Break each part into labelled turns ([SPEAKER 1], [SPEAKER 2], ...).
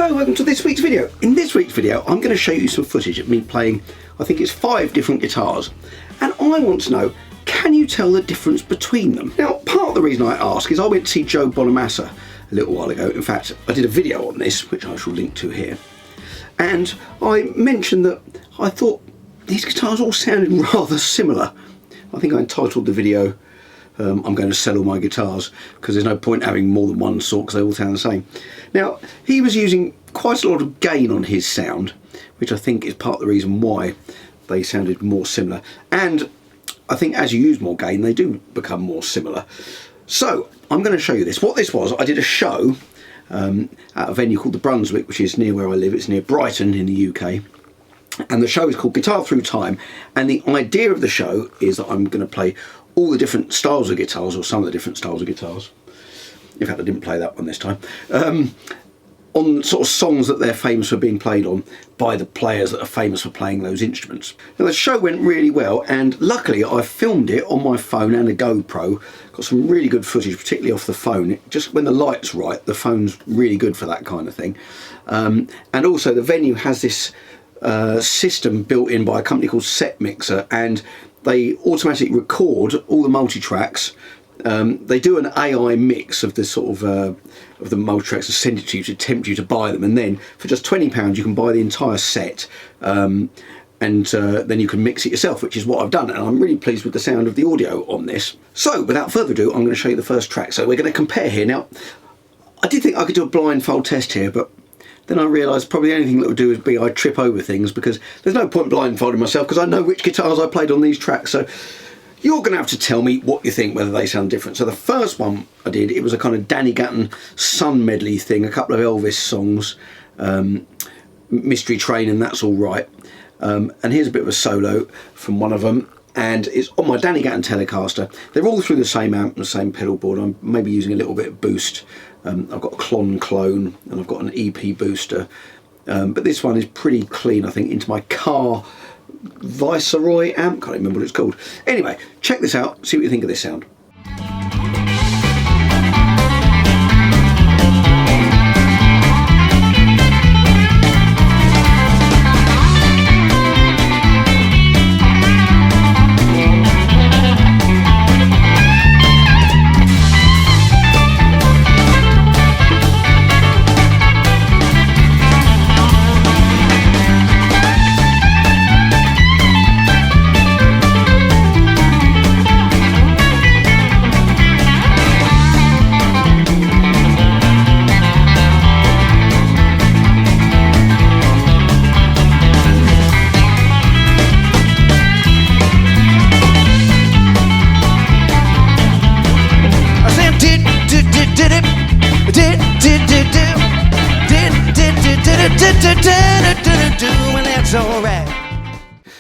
[SPEAKER 1] Hello, welcome to this week's video. In this week's video, I'm going to show you some footage of me playing, I think it's 5 different guitars. And I want to know, can you tell the difference between them? Now, part of the reason I ask is I went to see Joe Bonamassa a little while ago. In fact, I did a video on this, which I shall link to here. And I mentioned that I thought these guitars all sounded rather similar. I think I entitled the video, I'm going to sell all my guitars, because there's no point having more than one sort because they all sound the same. Now, he was using quite a lot of gain on his sound, which I think is part of the reason why they sounded more similar. And I think as you use more gain, they do become more similar. So, I'm going to show you this. What this was, I did a show at a venue called the Brunswick, which is near where I live. It's near Brighton in the UK. And the show is called Guitar Through Time. And the idea of the show is that I'm going to play all the different styles of guitars, or some of the different styles of guitars. In fact, I didn't play that one this time. On sort of songs that they're famous for being played on by the players that are famous for playing those instruments. Now the show went really well, and luckily I filmed it on my phone and a GoPro. Got some really good footage, particularly off the phone. Just when the light's right, the phone's really good for that kind of thing. And also the venue has this system built in by a company called Set Mixer, and they automatically record all the multi-tracks. They do an AI mix of the sort of the multi-tracks and send it to you to tempt you to buy them, and then for just £20 you can buy the entire set, and then you can mix it yourself, which is what I've done, and I'm really pleased with the sound of the audio on this. So without further ado, I'm going to show you the first track. So we're going to compare here. Now, I did think I could do a blindfold test here, but then I realised probably the only thing that would do is I'd trip over things, because there's no point blindfolding myself because I know which guitars I played on these tracks. So you're going to have to tell me what you think, whether they sound different. So the first one I did, it was a kind of Danny Gatton Sun medley thing, a couple of Elvis songs, Mystery Train and That's All Right. And here's a bit of a solo from one of them, and it's on my Danny Gatton Telecaster. They're all through the same amp and the same pedal board. I'm maybe using a little bit of boost. I've got a clone, and I've got an EP booster. But this one is pretty clean, I think, into my car Viceroy amp. Can't remember what it's called. Anyway, check this out, see what you think of this sound.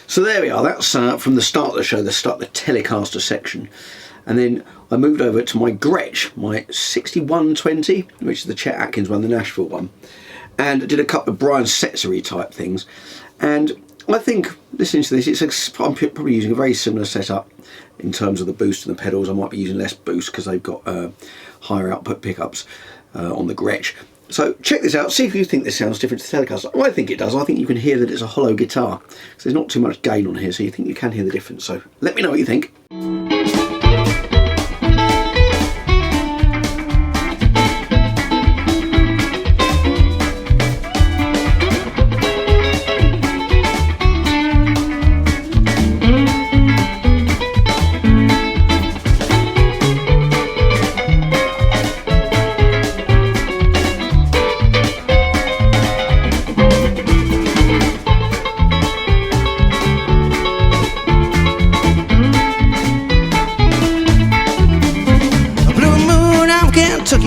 [SPEAKER 1] So there we are, that's from the start of the show, the Telecaster section. And then I moved over to my Gretsch, my 6120, which is the Chet Atkins one, the Nashville one. And I did a couple of Brian Setzery type things. And I think, listening to this, I'm probably using a very similar setup in terms of the boost and the pedals. I might be using less boost because they've got higher output pickups on the Gretsch. So check this out, see if you think this sounds different to the Telecaster. I think it does. I think you can hear that it's a hollow guitar, because there's not too much gain on here, so you think you can hear the difference. So let me know what you think.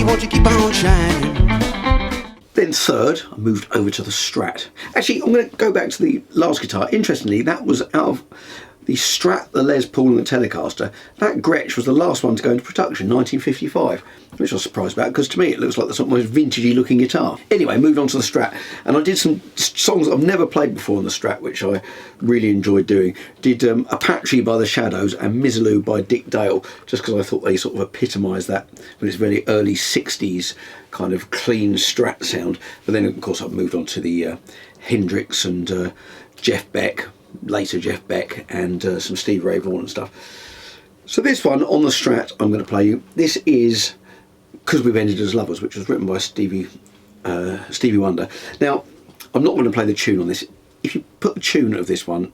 [SPEAKER 1] Won't you keep on shining? Then third, I moved over to the Strat. Actually, I'm going to go back to the last guitar. Interestingly, that was out of the Strat, the Les Paul and the Telecaster, that Gretsch was the last one to go into production, 1955, which I was surprised about because to me it looks like the sort of most vintagey looking guitar. Anyway, moved on to the Strat, and I did some songs that I've never played before on the Strat, which I really enjoyed doing. Did Apache by the Shadows and Mizzaloo by Dick Dale, just because I thought they sort of epitomised that with its very early 60s kind of clean Strat sound. But then of course I've moved on to the Hendrix and Jeff Beck, later Jeff Beck, and some Steve Ray Vaughan and stuff. So this one on the Strat I'm going to play you. This is Because We've Ended as Lovers, which was written by Stevie Wonder. Now, I'm not going to play the tune on this. If you put the tune of this one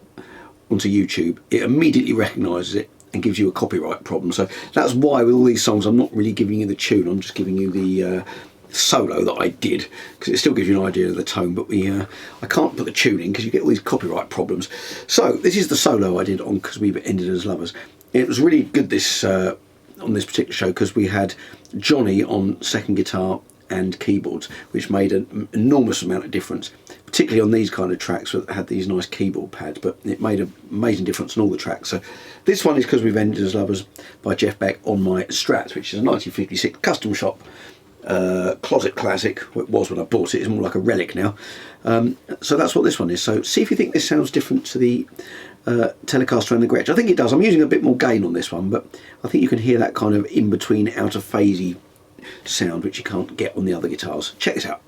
[SPEAKER 1] onto YouTube, it immediately recognises it and gives you a copyright problem. So that's why with all these songs I'm not really giving you the tune, I'm just giving you the solo that I did, because it still gives you an idea of the tone, but I can't put the tune in because you get all these copyright problems. So this is the solo I did on Because We've Ended as Lovers. It was really good this on this particular show because we had Johnny on second guitar and keyboards, which made an enormous amount of difference, particularly on these kind of tracks that had these nice keyboard pads, but it made an amazing difference on all the tracks. So this one is Because We've Ended as Lovers by Jeff Beck on my Strat, which is a 1956 custom shop closet classic. It was when I bought it. It's more like a relic now. So that's what this one is. So see if you think this sounds different to the Telecaster and the Gretsch. I think it does. I'm using a bit more gain on this one, but I think you can hear that kind of in between out of phasey sound which you can't get on the other guitars. Check this out.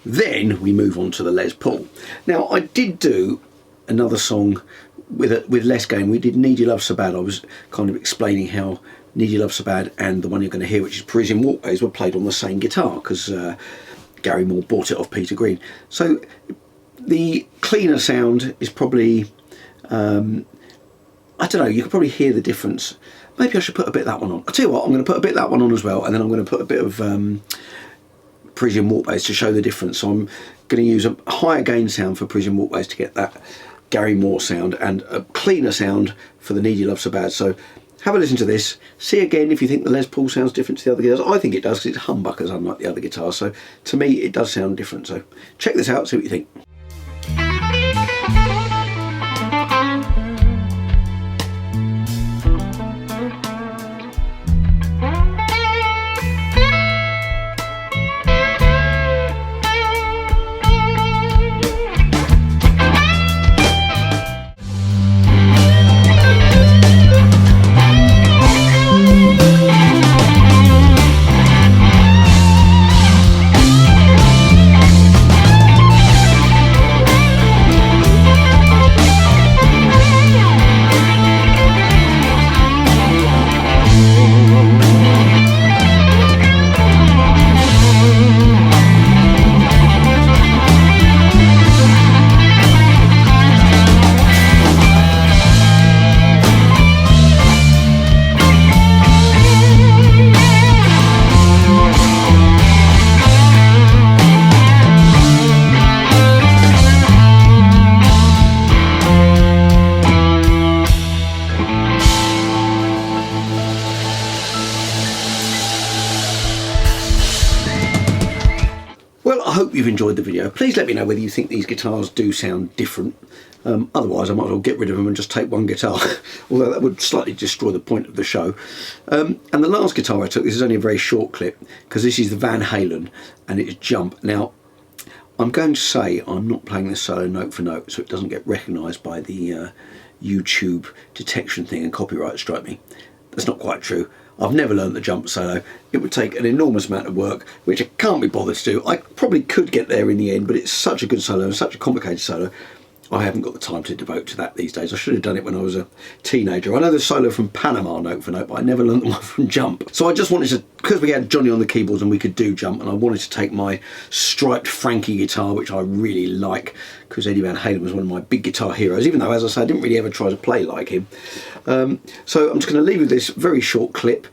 [SPEAKER 1] Then we move on to the Les Paul. Now I did do another song with less gain. We did Need Your Love So Bad. I was kind of explaining how Need Your Love So Bad and the one you're going to hear, which is Parisian Walkways, were played on the same guitar because Gary Moore bought it off Peter Green. So the cleaner sound is probably, I don't know, you can probably hear the difference. Maybe I should put a bit of that one on. I'll tell you what, I'm going to put a bit of that one on as well, and then I'm going to put a bit of Parisian Walkways to show the difference. So I'm going to use a higher gain sound for Parisian Walkways to get that Gary Moore sound, and a cleaner sound for the Need Your Love So Bad. So have a listen to this. See again if you think the Les Paul sounds different to the other guitars. I think it does because it's humbuckers unlike the other guitars. So to me it does sound different. So check this out, see what you think. enjoyed the video. Please let me know whether you think these guitars do sound different. Otherwise I might as well get rid of them and just take one guitar, although that would slightly destroy the point of the show. And the last guitar I took, this is only a very short clip, because this is the Van Halen and it's Jump. Now I'm going to say I'm not playing this solo note for note, so it doesn't get recognised by the YouTube detection thing and copyright strike me. That's not quite true. I've never learned the Jump solo. It would take an enormous amount of work, which I can't be bothered to do. I probably could get there in the end, but it's such a good solo and such a complicated solo, I haven't got the time to devote to that these days. I should have done it when I was a teenager. I know the solo from Panama note for note, but I never learned the one from Jump. So I just wanted to, because we had Johnny on the keyboards and we could do Jump, and I wanted to take my striped Frankie guitar, which I really like, because Eddie Van Halen was one of my big guitar heroes, even though, as I say, I didn't really ever try to play like him. So I'm just going to leave you with this very short clip,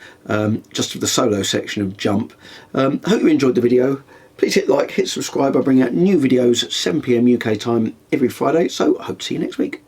[SPEAKER 1] just of the solo section of Jump. Hope you enjoyed the video. Please hit like, hit subscribe. I bring out new videos at 7 PM UK time every Friday, so I hope to see you next week.